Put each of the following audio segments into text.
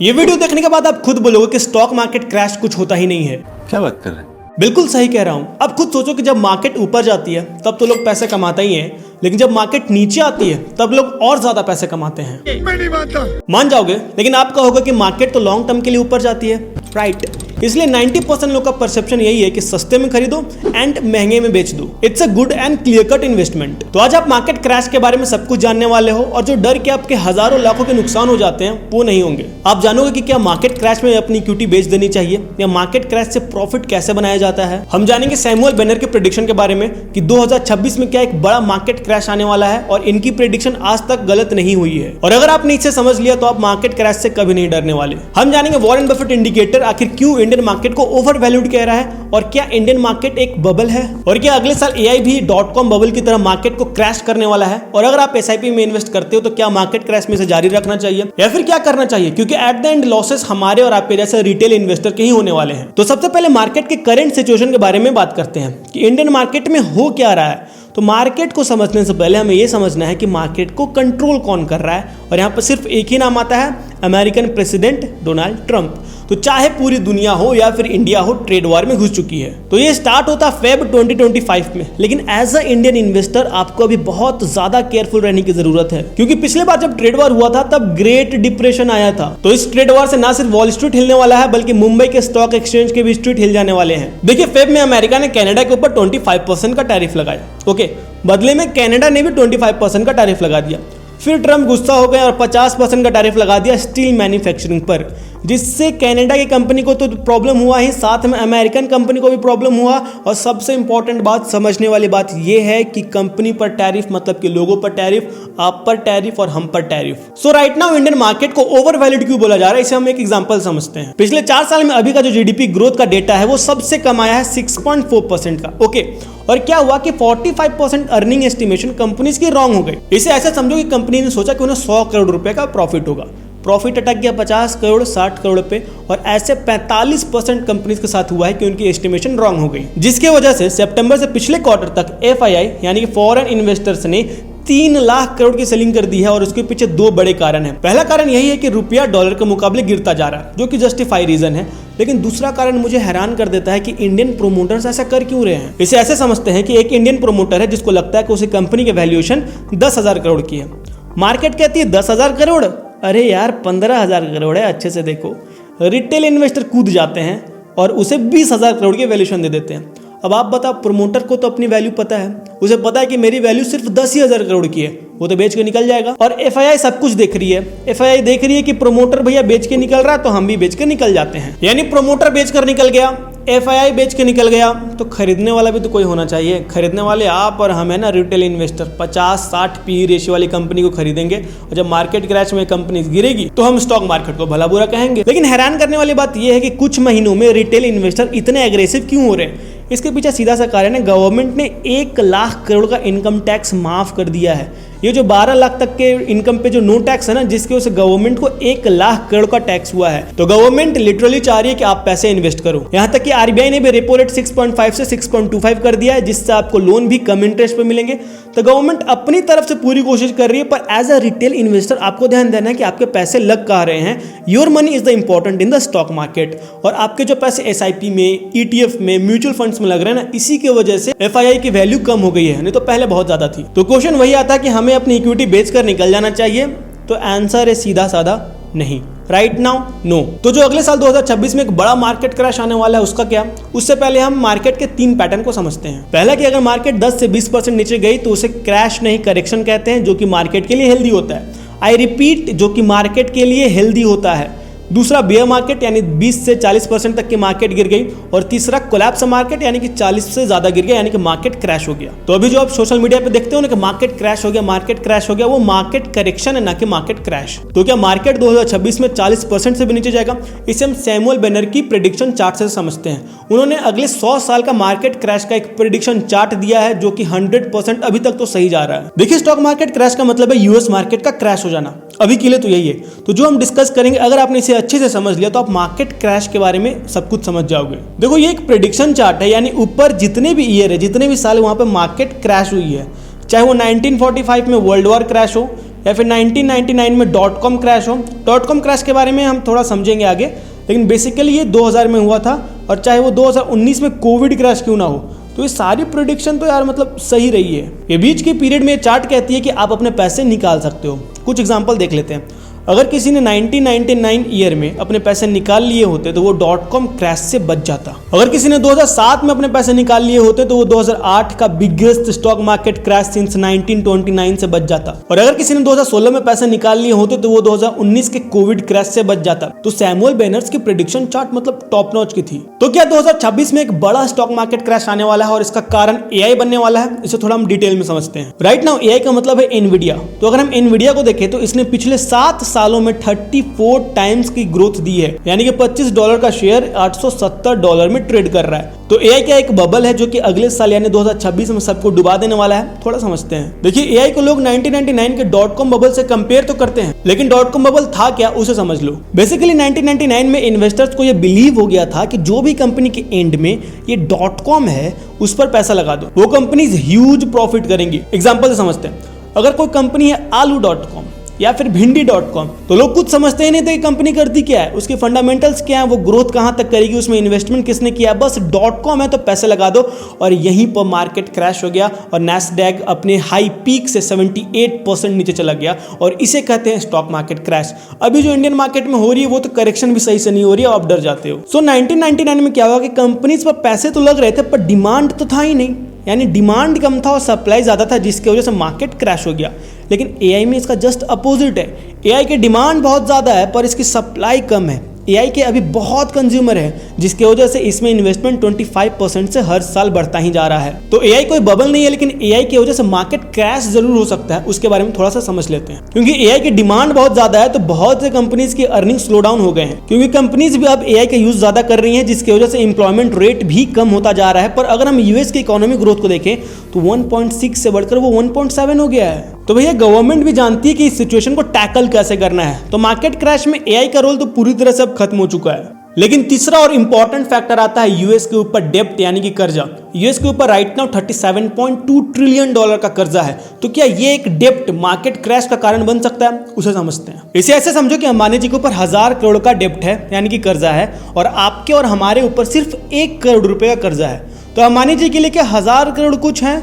ये वीडियो देखने के बाद आप खुद बोलोगे कि स्टॉक मार्केट क्रैश कुछ होता ही नहीं है। क्या बात कर रहे हैं? बिल्कुल सही कह रहा हूँ। अब खुद सोचो कि जब मार्केट ऊपर जाती है तब तो लोग पैसे कमाते ही हैं, लेकिन जब मार्केट नीचे आती है तब लोग और ज्यादा पैसे कमाते हैं। मैं नहीं मानता। मान जाओगे, लेकिन आप कहोगे कि मार्केट तो लॉन्ग टर्म के लिए ऊपर जाती है, राइट। इसलिए 90% लोग का परसेप्शन यही है कि सस्ते में खरीदो एंड महंगे में बेच दो। It's a good and clear cut investment. तो आज आप मार्केट क्रैश के बारे में सब कुछ जानने वाले हो, और जो डर के आपके हजारों लाखों के नुकसान हो जाते हैं वो नहीं होंगे। आप जानोगे कि क्या मार्केट क्रैश में अपनी इक्विटी बेच देनी चाहिए, या मार्केट क्रैश से प्रॉफिट कैसे बनाया जाता है। हम जानेंगे सैमुअल बेनर के प्रेडिक्शन के बारे में कि 2026 में क्या एक बड़ा मार्केट क्रैश आने वाला है, और इनकी प्रेडिक्शन आज तक गलत नहीं हुई है। और अगर आपने इसे समझ लिया तो आप मार्केट क्रैश से कभी नहीं डरने वाले। हम जानेंगे वॉरेन बफेट इंडिकेटर आखिर क्यों इंडियन मार्केट को ओवर वैल्यूड कह रहा है, और क्या इंडियन मार्केट एक बबल है, और क्या अगले साल एआई भी .com बबल की तरह मार्केट को क्रैश करने वाला है। और अगर आप एसआईपी में इन्वेस्ट करते हो तो क्या मार्केट क्रैश में से जारी रखना चाहिए, या फिर क्या करना चाहिए, क्योंकि एट द एंड लॉसेस हमारे और आपके जैसे रिटेल इन्वेस्टर के ही होने वाले हैं। तो सबसे पहले मार्केट के करंट सिचुएशन के बारे में बात करते हैं कि इंडियन मार्केट में हो क्या रहा है। तो मार्केट को समझने से पहले हमें यह समझना है कि मार्केट को कंट्रोल कौन कर रहा है, और यहाँ पर सिर्फ एक ही नाम आता है, अमेरिकन प्रेसिडेंट डोनाल्ड ट्रंप। तो चाहे पूरी दुनिया हो या फिर इंडिया हो, ट्रेड वॉर में घुस चुकी है। तो ये स्टार्ट होता फेब 2025 में, लेकिन एज अ इंडियन इन्वेस्टर आपको अभी बहुत ज्यादा केयरफुल रहने की जरूरत है, क्योंकि पिछले बार जब ट्रेड वॉर हुआ था तब ग्रेट डिप्रेशन आया था। तो इस ट्रेड वॉर से ना सिर्फ वॉल स्ट्रीट हिलने वाला है, बल्कि मुंबई के स्टॉक एक्सचेंज के भी स्ट्रीट हिल जाने वाले हैं। देखिए, फेब में अमेरिका ने कनाडा के ऊपर 25% का टैरिफ लगाया। ओके, बदले में कनाडा ने भी 25% का टैरिफ लगा दिया। फिर ट्रम्प गुस्सा हो गए और 50% का टैरिफ लगा दिया स्टील मैन्युफैक्चरिंग पर, जिससे कनाडा की कंपनी को तो प्रॉब्लम हुआ ही, साथ में अमेरिकन कंपनी को भी प्रॉब्लम हुआ। और सबसे इंपॉर्टेंट बात, समझने वाली बात यह है कि कंपनी पर टैरिफ मतलब कि लोगों पर टैरिफ, आप पर टैरिफ और हम पर टैरिफ। सो राइट नाउ इंडियन मार्केट को ओवर वैल्यूड क्यों बोला जा रहा है, इसे हम एक एग्जांपल समझते हैं। पिछले 4 साल में अभी का जो जीडीपी ग्रोथ का डेटा है वो सबसे कम आया है 6.4% का। ओके, और क्या हुआ कि 45% अर्निंग एस्टिमेशन कंपनीज की रॉन्ग हो गई। इसे ऐसे समझो कि कंपनी ने सोचा कि उन्हें 100 करोड़ रुपए का प्रॉफिट होगा, प्रॉफिट अटक गया 50 करोड़ 60 करोड़ पे, और ऐसे 45% कंपनीज के साथ हुआ है कि उनकी एस्टिमेशन रॉन्ग हो गई, जिसकी वजह से सितंबर से पिछले क्वार्टर तक एफआईआई यानी कि फॉरेन इन्वेस्टर्स ने 3 लाख करोड़ की सेलिंग कर दी है। और उसके पीछे 2 बड़े कारण हैं। पहला कारण यही है कि रुपया डॉलर के मुकाबले गिरता जा रहा है, जो कि जस्टिफाई रीजन है। लेकिन दूसरा कारण मुझे हैरान कर देता है कि इंडियन प्रोमोटर्स ऐसा कर क्यों रहे हैं। इसे ऐसे समझते हैं कि एक इंडियन प्रोमोटर है जिसको लगता है कि उसी कंपनी की वैल्यूएशन 10,000 करोड़ की है। मार्केट कहती है 10,000 करोड़, अरे यार 15,000 करोड़ है, अच्छे से देखो। रिटेल इन्वेस्टर कूद जाते हैं और उसे 20,000 करोड़ की वैल्यूएशन दे देते हैं। अब आप बताओ, प्रोमोटर को तो अपनी वैल्यू पता है, उसे पता है कि मेरी वैल्यू सिर्फ 10,000 करोड़ की है, वो तो बेच के निकल जाएगा। और एफआईआई सब कुछ देख रही है। एफआईआई देख रही है कि प्रोमोटर भैया बेच के निकल रहा है, तो हम भी बेच के निकल जाते हैं। यानी प्रोमोटर बेच कर निकल गया, एफआईआई बेच के निकल गया, तो खरीदने वाला भी तो कोई होना चाहिए। खरीदने वाले आप और हम है ना, रिटेल इन्वेस्टर। 50-60 पी रेशियो वाली कंपनी को खरीदेंगे, और जब मार्केट क्रैश में कंपनी गिरेगी तो हम स्टॉक मार्केट को भला बुरा कहेंगे। लेकिन हैरान करने वाली बात यह है कि कुछ महीनों में रिटेल इन्वेस्टर इतने एग्रेसिव क्यों हो रहे हैं। इसके पीछे सीधा सा कारण है, गवर्नमेंट ने 1 लाख करोड़ का इनकम टैक्स माफ कर दिया है। ये जो 12 लाख तक के इनकम पे जो नो टैक्स है ना, जिसके वजह से गवर्नमेंट को 1 लाख करोड़ का टैक्स हुआ है। तो गवर्नमेंट लिटरली चाह रही है कि आप पैसे इन्वेस्ट करो। यहाँ तक कि आरबीआई ने भी रेपो रेट 6.5 से 6.25 कर दिया है, जिससे आपको लोन भी कम इंटरेस्ट पे मिलेंगे। तो गवर्नमेंट अपनी तरफ से पूरी कोशिश कर रही है, पर एज अ रिटेल इन्वेस्टर आपको ध्यान देना है कि आपके पैसे लग कहाँ रहे हैं। Your money is the important in the stock market. और आपके जो पैसे एसआईपी में, ईटीएफ में, म्यूचुअल फंड्स में लग रहे हैं ना, इसी की वजह से एफआईआई की वैल्यू कम हो गई है, नहीं तो पहले बहुत ज्यादा थी। तो क्वेश्चन वही आता है कि हमें अपनी इक्विटी बेचकर निकल जाना चाहिए। तो आंसर है सीधा साधा नहीं। Right now no. तो जो अगले साल 2026 में एक बड़ा मार्केट क्रैश आने वाला है, उसका क्या? उससे पहले हम मार्केट के 3 पैटर्न को समझते हैं। पहला कि अगर मार्केट 10 से 20% नीचे गई तो उसे क्रैश नहीं, करेक्शन कहते हैं, जो कि मार्केट के लिए हेल्दी होता है। आई रिपीट, जो कि मार्केट के लिए हेल्दी होता है। दूसरा बेयर मार्केट, यानी 20 से 40% तक की मार्केट गिर गई। और तीसरा कोलैप्स मार्केट, यानी कि 40 से ज्यादा गिर गया, यानी कि मार्केट क्रैश हो गया। तो अभी जो आप सोशल मीडिया पे देखते हो ना कि मार्केट क्रैश हो गया, मार्केट क्रैश हो गया, वो मार्केट करेक्शन है, ना कि मार्केट क्रैश। तो क्या मार्केट 2026 में 40% से भी नीचे जाएगा? इसे हम सैमुअल बेनर की प्रेडिक्शन चार्ट से समझते हैं। उन्होंने अगले 100 साल का मार्केट क्रैश का एक प्रेडिक्शन चार्ट दिया है, जो कि 100% अभी तक तो सही जा रहा है। देखिए, स्टॉक मार्केट क्रैश का मतलब है यूएस मार्केट का क्रैश हो जाना। अभी के लिए तो यही है। तो जो हम डिस्कस करेंगे, अगर आपने इसे अच्छे से समझ लिया तो आप मार्केट क्रैश के बारे में सब कुछ समझ जाओगे। देखो, ये एक प्रेडिक्शन चार्ट है, यानी ऊपर जितने भी ईयर है, जितने भी साल वहां पे मार्केट क्रैश हुई है, चाहे वो 1945 में वर्ल्ड वॉर क्रैश हो, या फिर 1999 में .com क्रैश हो। .com क्रैश के बारे में हम थोड़ा समझेंगे आगे, लेकिन बेसिकली ये 2000 में हुआ था, और चाहे वो 2019 में कोविड क्रैश क्यों ना हो, तो ये सारी प्रेडिक्शन तो यार मतलब सही रही है। ये बीच के पीरियड में ये चार्ट कहती है कि आप अपने पैसे निकाल सकते हो। कुछ एग्जांपल देख लेते हैं। अगर किसी ने 1999 ईयर में अपने पैसे निकाल लिए होते तो वो .com क्रैश से बच जाता। अगर किसी ने 2007 में अपने पैसे निकाल लिए होते तो वो 2008 का biggest stock market crash since 1929 से बच जाता। और अगर किसी ने 2016 में पैसे निकाल लिए होते तो वो 2019 के कोविड क्रैश से बच जाता। तो सैमुअल बेनर्स की प्रेडिक्शन चार्ट मतलब टॉप नॉच की थी। तो क्या 2026 में एक बड़ा स्टॉक मार्केट क्रैश आने वाला है और इसका कारण एआई बनने वाला है? इसे थोड़ा हम डिटेल में समझते हैं। राइट नाउ एआई का मतलब है एनवीडिया। तो अगर हम एनवीडिया को देखें तो इसने पिछले 7 सालों में 34 टाइम्स की ग्रोथ दी है, यानी कि $25 का शेयर $870 में ट्रेड कर रहा है। तो एआई क्या एक बबल है जो कि अगले साल यानी 2026 में सबको डुबा देने वाला है? थोड़ा समझते हैं। देखिए एआई को लोग 1999 के .com बबल से कंपेयर तो करते हैं, लेकिन .com बबल था क्या उसे समझ लो। बेसिकली 1999 में इन्वेस्टर्स को यह बिलीव हो गया था कि जो भी कंपनी के एंड में ये .com है उस पर पैसा लगा दो, वो कंपनीज ह्यूज प्रॉफिट करेंगी। एग्जांपल से समझते हैं। अगर कोई कंपनी है आलू.com या फिर भिंडी.com, तो लोग कुछ समझते ही नहीं थे कि कंपनी करती क्या है, उसके फंडामेंटल्स क्या है, वो ग्रोथ कहां तक करेगी, उसमें इन्वेस्टमेंट किसने किया। बस .com है तो पैसे लगा दो, और यहीं पर मार्केट क्रैश हो गया और नैस्डैक अपने हाई पीक से 78% नीचे चला गया, और इसे कहते हैं स्टॉक मार्केट क्रैश। अभी जो इंडियन मार्केट में हो रही है वो तो करेक्शन भी सही से नहीं हो रही है, आप डर जाते हो। सो 1999 में क्या हुआ कि कंपनीज पर पैसे तो लग रहे थे पर डिमांड तो था ही नहीं, यानी डिमांड कम था और सप्लाई ज्यादा था, जिसकी वजह से मार्केट क्रैश हो गया। लेकिन एआई में इसका जस्ट अपोजिट है। एआई की डिमांड बहुत ज्यादा है पर इसकी सप्लाई कम है। एआई के अभी बहुत कंज्यूमर है, जिसकी वजह से इसमें इन्वेस्टमेंट 25% से हर साल बढ़ता ही जा रहा है। तो एआई कोई बबल नहीं है, लेकिन एआई की वजह से मार्केट क्रैश जरूर हो सकता है। उसके बारे में थोड़ा सा समझ लेते हैं। क्योंकि एआई की डिमांड बहुत ज्यादा है तो बहुत से कंपनीज की अर्निंग स्लो डाउन हो गए हैं, क्योंकि कंपनीज भी अब एआई का यूज ज्यादा कर रही है, जिसकी वजह से इंप्लॉयमेंट रेट भी कम होता जा रहा है। पर अगर हम यूएस की इकोनॉमिक ग्रोथ को देखें तो 1.6 से बढ़कर वो 1.7 हो गया है। तो भैया गवर्नमेंट भी जानती है कि इस सिचुएशन को टैकल कैसे करना है। तो मार्केट क्रैश में एआई का रोल तो पूरी तरह से अब खत्म हो चुका है। लेकिन तीसरा और इंपॉर्टेंट फैक्टर आता है यूएस के ऊपर डेब्ट, यानी कि कर्जा। यूएस के ऊपर राइट नाउ $37.2 ट्रिलियन का कर्जा है। तो क्या ये एक डेब्ट मार्केट क्रैश का कारण बन सकता है? उसे समझते हैं। इसे ऐसे समझो कि अंबानी जी के ऊपर 1000 करोड़ का डेब्ट है, यानी कि कर्जा है, और आपके और हमारे ऊपर सिर्फ 1 करोड़ रुपए का कर्जा है। तो अंबानी जी के लिए क्या 1000 करोड़ कुछ है?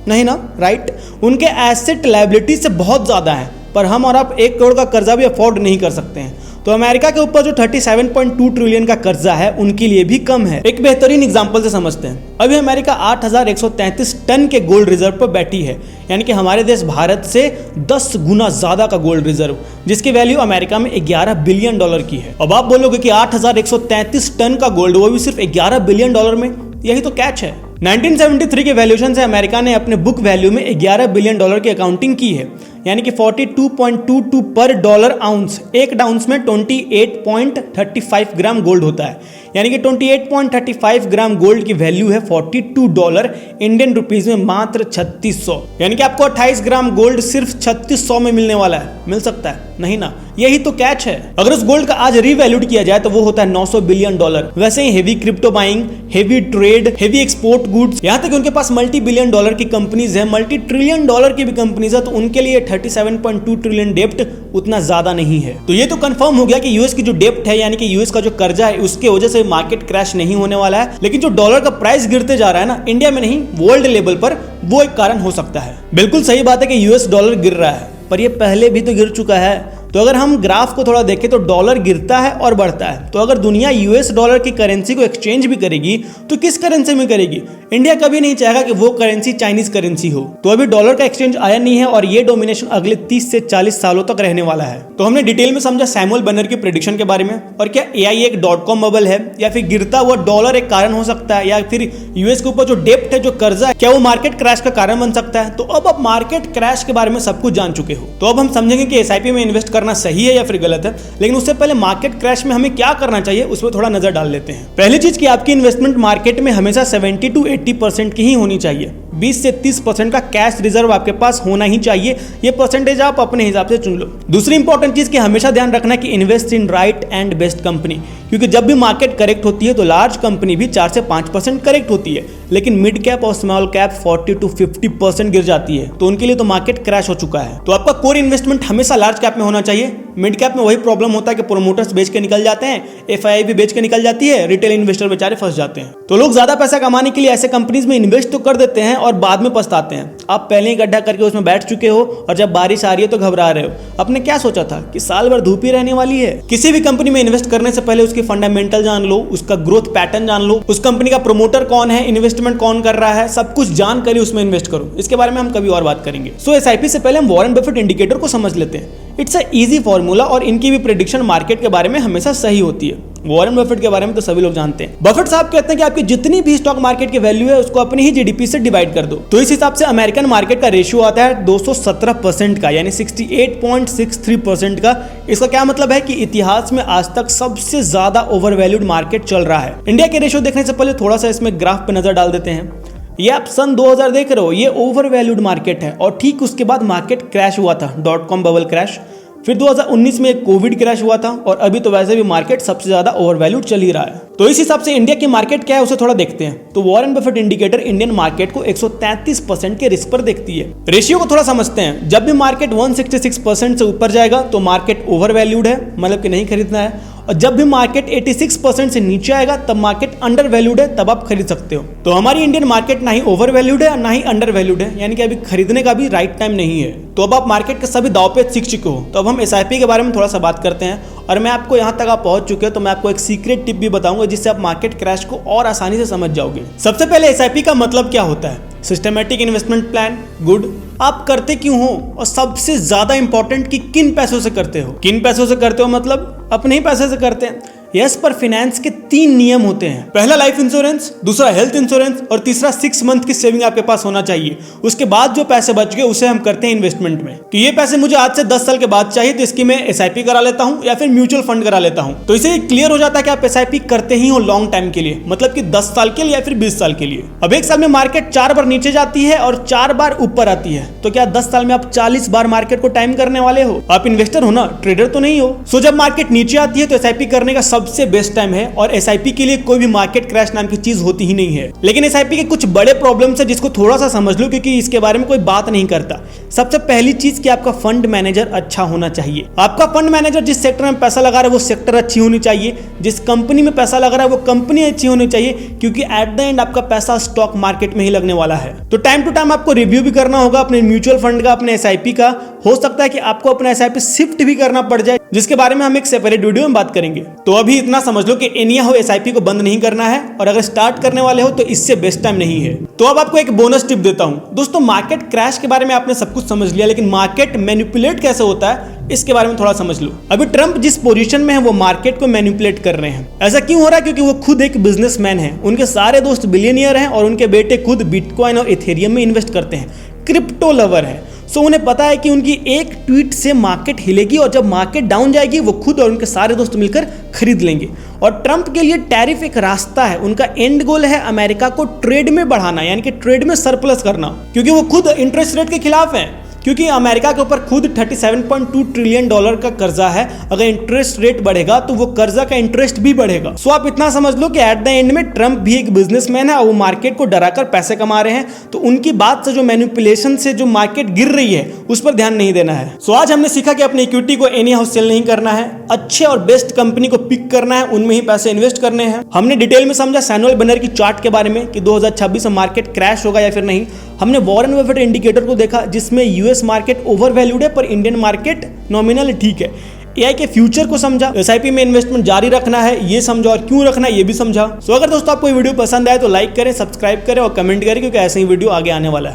नहीं ना, राइट। उनके एसेट लायबिलिटी से बहुत ज्यादा है, पर हम और आप 1 करोड़ का कर्जा भी अफोर्ड नहीं कर सकते हैं। तो अमेरिका के ऊपर जो 37.2 ट्रिलियन का कर्जा है उनके लिए भी कम है। एक बेहतरीन एग्जांपल से समझते हैं। अभी अमेरिका 8133 टन के गोल्ड रिजर्व पर बैठी है, यानी कि हमारे देश भारत से 10 गुना ज्यादा का गोल्ड रिजर्व, जिसकी वैल्यू अमेरिका में $11 बिलियन की है। अब आप बोलोगे कि 8133 टन का गोल्ड, वो भी सिर्फ $11 बिलियन में, यही तो कैच है। 1973 के वैल्यूएशन से अमेरिका ने अपने बुक वैल्यू में $11 बिलियन की अकाउंटिंग की है, यानी कि 42.22 पर डॉलर आउंस। एक आउंस में 28.35 ग्राम गोल्ड होता है, यानी कि 28.35 ग्राम गोल्ड की वैल्यू है $42, इंडियन रुपीज में मात्र 3600। यानी कि आपको 28 ग्राम गोल्ड सिर्फ 3600 में मिलने वाला है। मिल सकता है? नहीं ना, यही तो कैच है। अगर उस गोल्ड का आज रीवैल्यूड किया जाए तो वो होता है $900 बिलियन। वैसे ही heavy crypto buying, heavy trade, heavy export goods, यहाँ तक उनके पास मल्टी बिलियन डॉलर की कंपनीज है, मल्टी ट्रिलियन डॉलर की भी कंपनीज है, तो उनके लिए 37.2 ट्रिलियन डेप्ट उतना ज्यादा नहीं है। तो ये तो कंफर्म हो गया कि यूएस की जो डेप्ट है, यानी कि यूएस का जो कर्जा है, उसके वजह से मार्केट क्रैश नहीं होने वाला है। लेकिन जो डॉलर का प्राइस गिरते जा रहा है ना, इंडिया में नहीं वर्ल्ड लेवल पर, वो एक कारण हो सकता है। बिल्कुल सही बात है कि यूएस डॉलर गिर रहा है, पर ये पहले भी तो गिर चुका है। तो अगर हम ग्राफ को थोड़ा देखें तो डॉलर गिरता है और बढ़ता है। तो अगर दुनिया यूएस डॉलर की करेंसी को एक्सचेंज भी करेगी तो किस करेंसी में करेगी? इंडिया कभी नहीं चाहेगा कि वो करेंसी चाइनीज करेंसी हो। तो अभी डॉलर का एक्सचेंज आया नहीं है और ये डोमिनेशन अगले 30 से 40 सालों तक रहने वाला है। तो हमने डिटेल में समझा सैमुअल बेनर की प्रेडिक्शन के बारे में, और क्या एआई एक .com बबल है, या फिर गिरता हुआ डॉलर एक कारण हो सकता है, या फिर यूएस के ऊपर जो डेप्ट है, जो कर्जा है, क्या वो मार्केट क्रैश का कारण बन सकता है। तो अब आप मार्केट क्रैश के बारे में सब कुछ जान चुके हो। तो अब हम समझेंगे कि एसआईपी में इन्वेस्ट करना सही है या फिर गलत है। लेकिन उससे पहले मार्केट क्रैश में हमें क्या करना चाहिए उस पर थोड़ा नजर डाल लेते हैं। पहली चीज कि आपकी इन्वेस्टमेंट मार्केट में हमेशा 70 to 80% की ही होनी चाहिए। 20 से 30% का कैश रिजर्व आपके पास होना ही चाहिए। ये परसेंटेज आप अपने हिसाब से चुन लो। दूसरी इंपॉर्टेंट चीज की हमेशा ध्यान रखना कि invest in right and best company, क्योंकि जब भी मार्केट करेक्ट होती है तो लार्ज कंपनी भी 4 से 5% करेक्ट होती है, लेकिन मिड कैप और स्मॉल कैप 40 to 50% गिर जाती है, तो उनके लिए तो मार्केट क्रैश हो चुका है। तो आपका कोर इन्वेस्टमेंट हमेशा लार्ज कैप में होना चाहिए। मिड कैप में वही प्रॉब्लम होता है कि प्रोमोटर्स बेच के निकल जाते हैं, एफआईआई भी बेच के निकल जाती है, रिटेल इन्वेस्टर बेचारे फंस जाते हैं। तो लोग ज्यादा पैसा कमाने के लिए ऐसे कंपनीज में इन्वेस्ट तो कर देते हैं और बाद में पछताते हैं। आप पहले ही गड्ढा करके उसमें बैठ चुके हो और जब बारिश आ रही है तो घबरा रहे हो। आपने क्या सोचा था कि साल भर धूप ही रहने वाली है? किसी भी कंपनी में इन्वेस्ट करने से पहले उसकी फंडामेंटल जान लो, उसका ग्रोथ पैटर्न जान लो, उस कंपनी का प्रमोटर कौन है, इन्वेस्टमेंट कौन कर रहा है, सब कुछ जान कर ही उसमें इन्वेस्ट करो। इसके बारे में हम कभी और बात करेंगे। सो एसआईपी से पहले हम वॉरेन बफेट इंडिकेटर को समझ लेते हैं। इट्स अ इजी फॉर्मूला और इनकी भी प्रेडिक्शन मार्केट के बारे में हमेशा सही होती है। वॉरेन बफेट के बारे में तो सभी लोग जानते हैं। बफेट साहब कहते हैं कि आपकी जितनी भी स्टॉक मार्केट की वैल्यू है उसको अपनी ही जीडीपी से डिवाइड कर दो। तो इस हिसाब से अमेरिकन मार्केट का रेशियो आता है 217% का, यानी 68.63% का। इसका क्या मतलब है कि इतिहास में आज तक सबसे ज्यादा ओवर वैल्यूड मार्केट चल रहा है। इंडिया के रेशियो देखने से पहले थोड़ा सा इसमें ग्राफ पे नजर डाल देते हैं। ये आप सन 2000 देख रहे हो, ये ओवर वैल्यूड मार्केट है और ठीक उसके बाद मार्केट क्रैश हुआ था, .com बबल क्रैश। फिर 2019 में एक कोविड क्रैश हुआ था और अभी तो वैसे भी मार्केट सबसे ज्यादा ओवर वैल्यूड चल ही रहा है। तो इस हिसाब से इंडिया की मार्केट क्या है उसे थोड़ा देखते हैं। तो Warren Buffett indicator Indian market को 133% के रिस्क पर देखती है। रेशियो को थोड़ा समझते हैं। जब भी मार्केट 166% से ऊपर जाएगा तो मार्केट ओवर वैल्यूड है, मतलब कि नहीं खरीदना है, और जब भी मार्केट 86% से नीचे आएगा तब मार्केट अंडर वैल्यूड है, तब आप खरीद सकते हो। तो हमारी इंडियन मार्केट ना ही ओवर वैल्यूड है और ना ही अंडर वैल्यूड है, यानी कि अभी खरीदने का भी राइट टाइम नहीं है। तो अब आप मार्केट के सभी दाव पे सीख चुके हो। तो अब हम एसआईपी के बारे में थोड़ा सा बात करते हैं और मैं आपको यहाँ तक आप पहुंच चुके हो तो मैं आपको एक सीक्रेट टिप भी बताऊंगा जिससे आप मार्केट क्रैश को और आसानी से समझ जाओगे। सबसे पहले एसआईपी का मतलब क्या होता है? Systematic investment plan. गुड। आप करते क्यों हो और सबसे ज्यादा इंपॉर्टेंट कि किन पैसों से करते हो। किन पैसों से करते हो मतलब अपने ही पैसे से करते हैं। यस, पर फाइनेंस के 3 नियम होते हैं। पहला लाइफ इंश्योरेंस, दूसरा हेल्थ इंश्योरेंस और तीसरा 6 मंथ की सेविंग आपके पास होना चाहिए। उसके बाद जो पैसे बच गए उसे हम करते हैं इन्वेस्टमेंट में। तो ये पैसे मुझे आज से 10 साल के बाद चाहिए तो इसकी मैं एसआईपी करा लेता हूँ या फिर म्यूचुअल फंड करा लेता हूँ। तो इसे क्लियर हो जाता है कि आप एसआईपी करते ही हो लॉन्ग टाइम के लिए, मतलब कि 10 साल के लिए या फिर 20 साल के लिए। अब एक साल में मार्केट 4 बार नीचे जाती है और 4 बार ऊपर आती है, तो क्या 10 साल में आप 40 बार मार्केट को टाइम करने वाले हो? आप इन्वेस्टर हो ना, ट्रेडर तो नहीं हो। सो जब मार्केट नीचे आती है तो एसआईपी करने का सबसे बेस्ट टाइम है और एसआईपी के लिए कोई भी मार्केट क्रैश नाम की चीज होती ही नहीं है। लेकिन एसआईपी के कुछ बड़े प्रॉब्लम्स है जिसको थोड़ा सा समझ लो, क्योंकि इसके बारे में कोई बात नहीं करता। सबसे पहली चीज कि आपका फंड मैनेजर अच्छा होना चाहिए। आपका फंड मैनेजर जिस सेक्टर में पैसा लगा रहा है वो सेक्टर अच्छी होनी चाहिए, जिस कंपनी में पैसा लगा रहा है वो कंपनी अच्छी होनी चाहिए, क्योंकि एट द एंड आपका पैसा स्टॉक मार्केट में ही लगने वाला है। तो टाइम टू टाइम आपको रिव्यू भी करना होगा अपने म्यूचुअल फंड का, अपने एसआईपी का। हो सकता है कि आपको अपना एसआईपी शिफ्ट भी करना पड़ जाए, जिसके बारे में हम एक सेपरेट वीडियो में बात करेंगे। तो अभी इतना समझ लो कि एनिया हो एसआईपी को बंद नहीं करना है, और अगर स्टार्ट करने वाले हो तो इससे बेस्ट टाइम नहीं है। तो अब आपको एक बोनस टिप देता हूं। दोस्तों, मार्केट क्रैश के बारे में आपने सब कुछ समझ लिया, लेकिन मार्केट मैनिपुलेट कैसे होता है इसके बारे में थोड़ा समझ लो। अभी ट्रंप जिस पोजीशन में है वो मार्केट को मैनिपुलेट कर रहे हैं। ऐसा क्यों हो रहा है? क्योंकि वो खुद एक बिजनेसमैन है, उनके सारे दोस्त बिलियनियर हैं और उनके बेटे खुद बिटकॉइन और इथेरियम में इन्वेस्ट करते हैं, क्रिप्टो लवर है। सो उन्हें पता है कि उनकी एक ट्वीट से मार्केट हिलेगी और जब मार्केट डाउन जाएगी वो खुद और उनके सारे दोस्त मिलकर खरीद लेंगे। और ट्रंप के लिए टैरिफ एक रास्ता है, उनका एंड गोल है अमेरिका को ट्रेड में बढ़ाना, यानी कि ट्रेड में सरप्लस करना, क्योंकि वो खुद इंटरेस्ट रेट के खिलाफ है। क्योंकि अमेरिका के ऊपर खुद $37.2 ट्रिलियन का कर्जा है। अगर इंटरेस्ट रेट बढ़ेगा तो वो कर्जा का इंटरेस्ट भी बढ़ेगा। सो आप इतना समझ लो कि एट द एंड में ट्रंप भी एक बिजनेसमैन है और वो मार्केट को डराकर पैसे कमा रहे हैं। तो उनकी बात से जो मैनिपुलेशन से जो मार्केट गिर रही है उस पर ध्यान नहीं देना है। सो आज हमने सीखा कि अपनी इक्विटी को एनी हाउ सेल नहीं करना है, अच्छे और बेस्ट कंपनी को पिक करना है, उनमें ही पैसे इन्वेस्ट करने हैं। हमने डिटेल में समझा सैमुअल बर्नर की चार्ट के बारे में कि 2026 में मार्केट क्रैश होगा या फिर नहीं। हमने वॉरेन बफेट इंडिकेटर को देखा जिसमें यूएस मार्केट ओवर वैल्यूड है पर इंडियन मार्केट नॉमिनल ठीक है। एआई के फ्यूचर को समझा, एसआईपी में इन्वेस्टमेंट जारी रखना है ये समझा और क्यों रखना है ये भी समझा। सो अगर दोस्तों आपको ये वीडियो पसंद आए तो लाइक करें, सब्सक्राइब करें और कमेंट करें, क्योंकि ऐसे ही वीडियो आगे आने वाला है।